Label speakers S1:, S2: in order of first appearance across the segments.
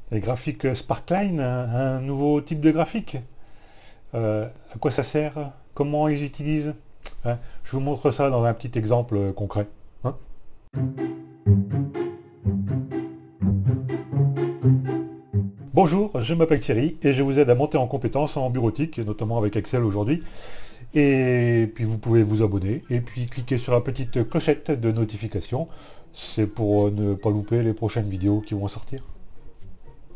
S1: Les graphiques Sparkline, un nouveau type de graphique. À quoi ça sert? Comment ils utilisent? Hein, je vous montre ça dans un petit exemple concret. Hein. Bonjour, je m'appelle Thierry et je vous aide à monter en compétences en bureautique, notamment avec Excel aujourd'hui. Et puis vous pouvez vous abonner et puis cliquer sur la petite clochette de notification. C'est pour ne pas louper les prochaines vidéos qui vont sortir.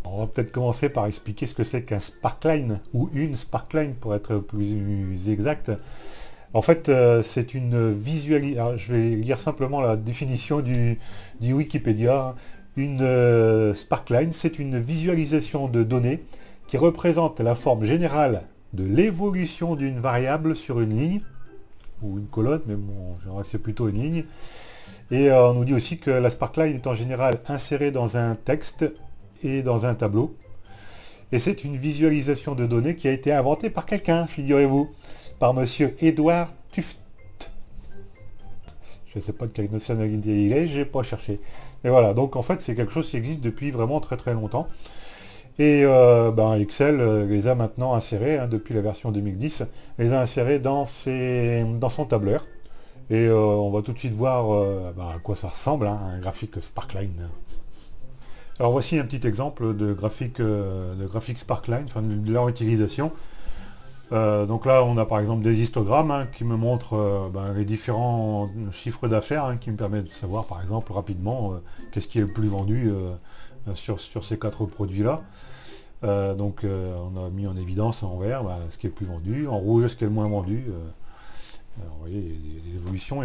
S1: On va peut-être commencer par expliquer ce que c'est qu'un Sparkline, ou une Sparkline pour être plus exact. En fait, c'est une visualisation. Je vais lire simplement la définition du Wikipédia. Une Sparkline, c'est une visualisation de données qui représente la forme générale de l'évolution d'une variable sur une ligne, ou une colonne, mais bon, en général c'est plutôt une ligne. Et on nous dit aussi que la Sparkline est en général insérée dans un texte et dans un tableau. Et c'est une visualisation de données qui a été inventée par quelqu'un, figurez-vous, par monsieur Edward Tufte. Je ne sais pas de quelle nationalité il est, j'ai pas cherché. Et voilà, donc en fait c'est quelque chose qui existe depuis vraiment très très longtemps. Et Excel les a maintenant insérés, hein, depuis la version 2010, les a insérés dans son tableur. Et on va tout de suite voir à quoi ça ressemble, hein, un graphique Sparkline. Alors voici un petit exemple de graphique Sparkline, enfin de leur utilisation. Donc là on a par exemple des histogrammes, hein, qui me montrent les différents chiffres d'affaires, hein, qui me permettent de savoir par exemple rapidement qu'est-ce qui est le plus vendu sur ces quatre produits là. On a mis en évidence en vert ce qui est le plus vendu, en rouge ce qui est le moins vendu. Vous voyez, il y a des évolutions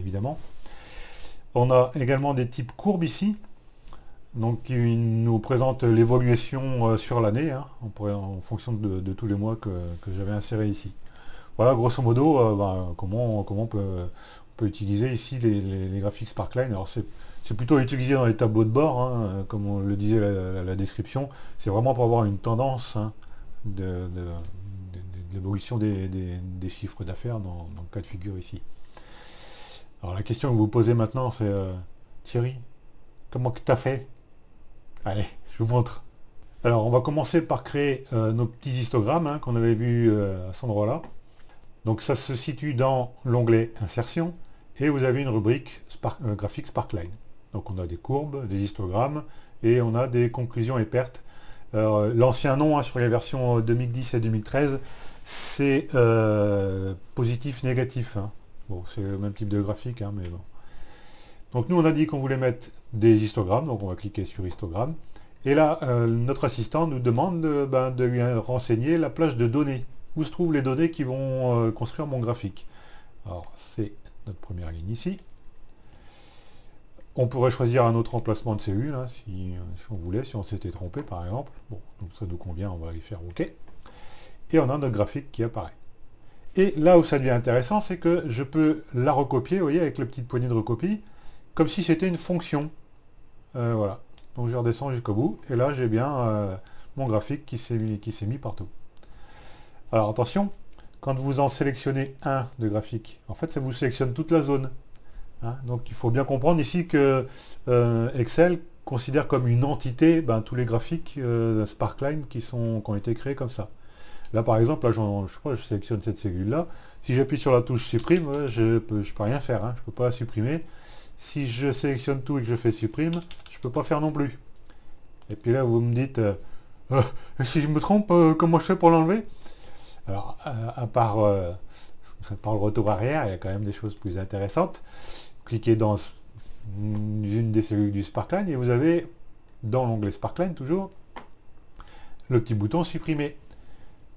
S1: évidemment. On a également des types courbes ici, donc qui nous présente l'évolution sur l'année, hein, en fonction de tous les mois que j'avais inséré ici. Voilà grosso modo comment on peut utiliser ici les graphiques Sparkline. Alors c'est plutôt utilisé dans les tableaux de bord, hein, comme on le disait la description. C'est vraiment pour avoir une tendance, hein, de l'évolution des chiffres d'affaires dans le cas de figure ici. Alors la question que vous posez maintenant c'est Thierry, comment que tu as fait? Allez, je vous montre. Alors on va commencer par créer nos petits histogrammes, hein, qu'on avait vus à cet endroit-là. Donc ça se situe dans l'onglet Insertion et vous avez une rubrique graphique Sparkline. Donc on a des courbes, des histogrammes et on a des conclusions et pertes. L'ancien nom, hein, sur les versions 2010 et 2013, c'est positif, négatif. Hein. Bon, c'est le même type de graphique, hein, mais bon. Donc nous on a dit qu'on voulait mettre des histogrammes, donc on va cliquer sur histogramme. Et là, notre assistant nous demande de lui renseigner la plage de données. Où se trouvent les données qui vont construire mon graphique. Alors c'est notre première ligne ici. On pourrait choisir un autre emplacement de cellule, hein, si on voulait, si on s'était trompé par exemple. Bon, donc ça nous convient, on va aller faire OK. Et on a notre graphique qui apparaît. Et là où ça devient intéressant, c'est que je peux la recopier, vous voyez, avec la petite poignée de recopie, comme si c'était une fonction. Voilà. Donc je redescends jusqu'au bout, et là j'ai bien mon graphique qui s'est mis partout. Alors attention, quand vous en sélectionnez un de graphique, en fait ça vous sélectionne toute la zone. Hein. Donc il faut bien comprendre ici que Excel considère comme une entité tous les graphiques Sparkline qui ont été créés comme ça. Là par exemple, là, je sélectionne cette cellule-là. Si j'appuie sur la touche supprime, je peux rien faire, hein. Je ne peux pas la supprimer. Si je sélectionne tout et que je fais supprime, je ne peux pas faire non plus. Et puis là vous me dites, si je me trompe, comment je fais pour l'enlever? Alors, à part le retour arrière, il y a quand même des choses plus intéressantes. Cliquez dans une des cellules du Sparkline et vous avez, dans l'onglet Sparkline toujours, le petit bouton supprimer.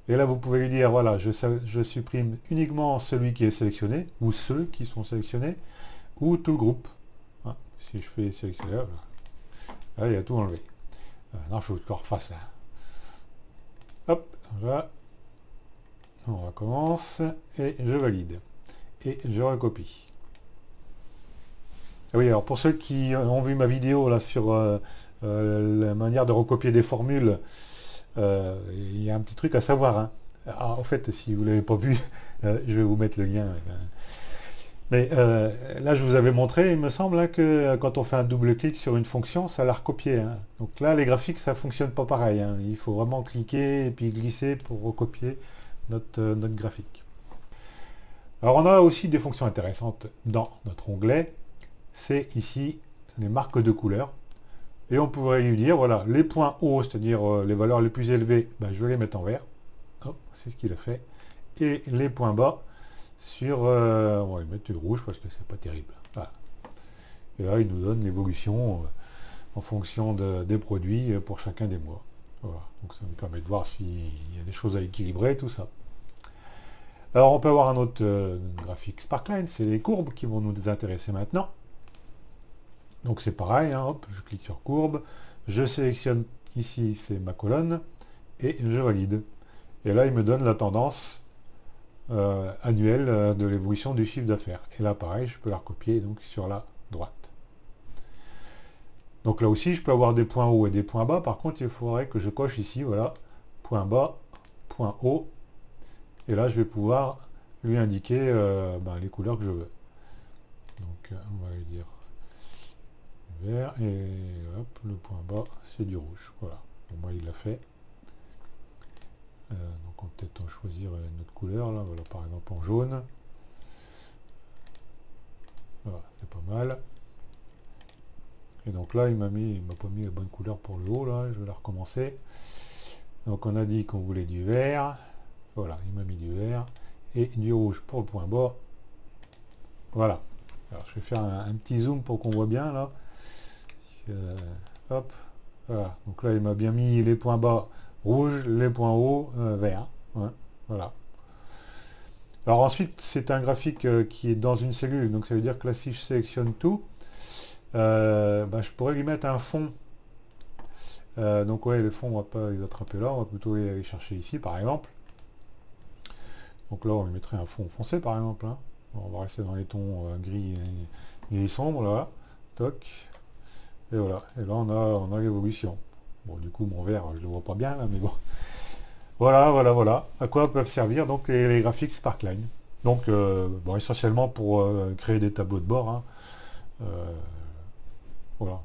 S1: Et là, vous pouvez lui dire, voilà, je supprime uniquement celui qui est sélectionné, ou ceux qui sont sélectionnés, ou tout le groupe. Hein, si je fais sélectionner, là, il y a tout enlevé. Non, il faut que je refasse ça. Hop, voilà. On recommence et je valide. Et je recopie. Ah oui, alors pour ceux qui ont vu ma vidéo là sur la manière de recopier des formules, il y a un petit truc à savoir. Hein. Alors, en fait, si vous ne l'avez pas vu, je vais vous mettre le lien. Mais là, je vous avais montré, il me semble, hein, que quand on fait un double-clic sur une fonction, ça l'a recopié. Hein. Donc là, les graphiques, ça fonctionne pas pareil. Hein. Il faut vraiment cliquer et puis glisser pour recopier notre graphique. Alors, on a aussi des fonctions intéressantes dans notre onglet. C'est ici les marques de couleurs. Et on pourrait lui dire, voilà, les points hauts, c'est-à-dire les valeurs les plus élevées, ben, je vais les mettre en vert. Hop, c'est ce qu'il a fait. Et les points bas, on va les mettre du rouge parce que c'est pas terrible. Voilà. Et là, il nous donne l'évolution en fonction des produits pour chacun des mois. Voilà. Donc ça nous permet de voir s'il y a des choses à équilibrer, tout ça. Alors on peut avoir un autre graphique Sparkline, c'est les courbes qui vont nous intéresser maintenant. Donc c'est pareil, hein, hop, je clique sur courbe, je sélectionne ici, c'est ma colonne, et je valide. Et là, il me donne la tendance annuelle de l'évolution du chiffre d'affaires. Et là, pareil, je peux la recopier donc sur la droite. Donc là aussi, je peux avoir des points hauts et des points bas. Par contre, il faudrait que je coche ici, voilà, point bas, point haut. Et là, je vais pouvoir lui indiquer les couleurs que je veux. Donc, on va lui dire vert, et hop, le point bas, c'est du rouge. Voilà, bon, moi, il l'a fait. Donc, on va peut-être choisir une autre couleur, là, voilà, par exemple en jaune. Voilà, c'est pas mal. Et donc là, il m'a pas mis la bonne couleur pour le haut, là, je vais la recommencer. Donc on a dit qu'on voulait du vert. Voilà, il m'a mis du vert. Et du rouge pour le point bas. Voilà. Alors je vais faire un petit zoom pour qu'on voit bien, là. Hop. Voilà. Donc là, il m'a bien mis les points bas rouges, les points hauts verts. Ouais, voilà. Alors ensuite, c'est un graphique qui est dans une cellule. Donc ça veut dire que là, si je sélectionne tout, je pourrais lui mettre un fond. Donc ouais, les fonds, on va pas les attraper là, on va plutôt les chercher ici, par exemple. Donc là, on lui mettrait un fond foncé, par exemple. Hein. On va rester dans les tons gris et sombres, là. Toc. Et voilà. Et là, on a l'évolution. Bon, du coup, mon vert, je le vois pas bien, là, mais bon. Voilà. À quoi peuvent servir donc les graphiques Sparkline. Donc, essentiellement pour créer des tableaux de bord. Hein. Voilà.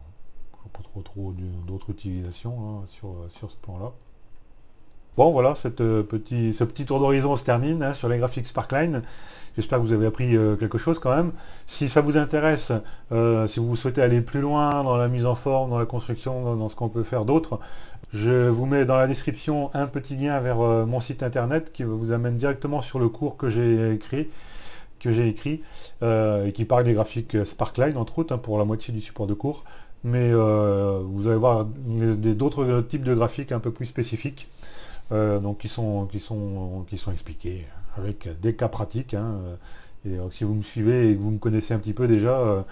S1: Pas trop d'autres utilisations hein, sur ce plan-là. Bon, voilà, ce petit tour d'horizon se termine hein, sur les graphiques Sparkline. J'espère que vous avez appris quelque chose quand même. Si ça vous intéresse, si vous souhaitez aller plus loin dans la mise en forme, dans la construction, dans ce qu'on peut faire d'autre, je vous mets dans la description un petit lien vers mon site internet qui vous amène directement sur le cours que j'ai écrit, et qui parle des graphiques Sparkline, entre autres, hein, pour la moitié du support de cours. Mais vous allez voir d'autres types de graphiques un peu plus spécifiques, donc qui sont expliqués avec des cas pratiques. Hein, et si vous me suivez et que vous me connaissez un petit peu déjà,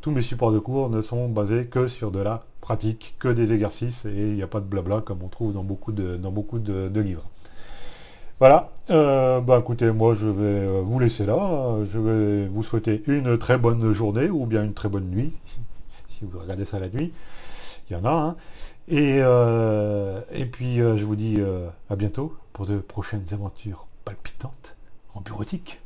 S1: tous mes supports de cours ne sont basés que sur de la pratique, que des exercices, et il n'y a pas de blabla comme on trouve dans beaucoup de livres. Voilà, écoutez, moi je vais vous laisser là, je vais vous souhaiter une très bonne journée ou bien une très bonne nuit, si vous regardez ça la nuit, il y en a, hein. Et puis je vous dis à bientôt pour de prochaines aventures palpitantes en bureautique.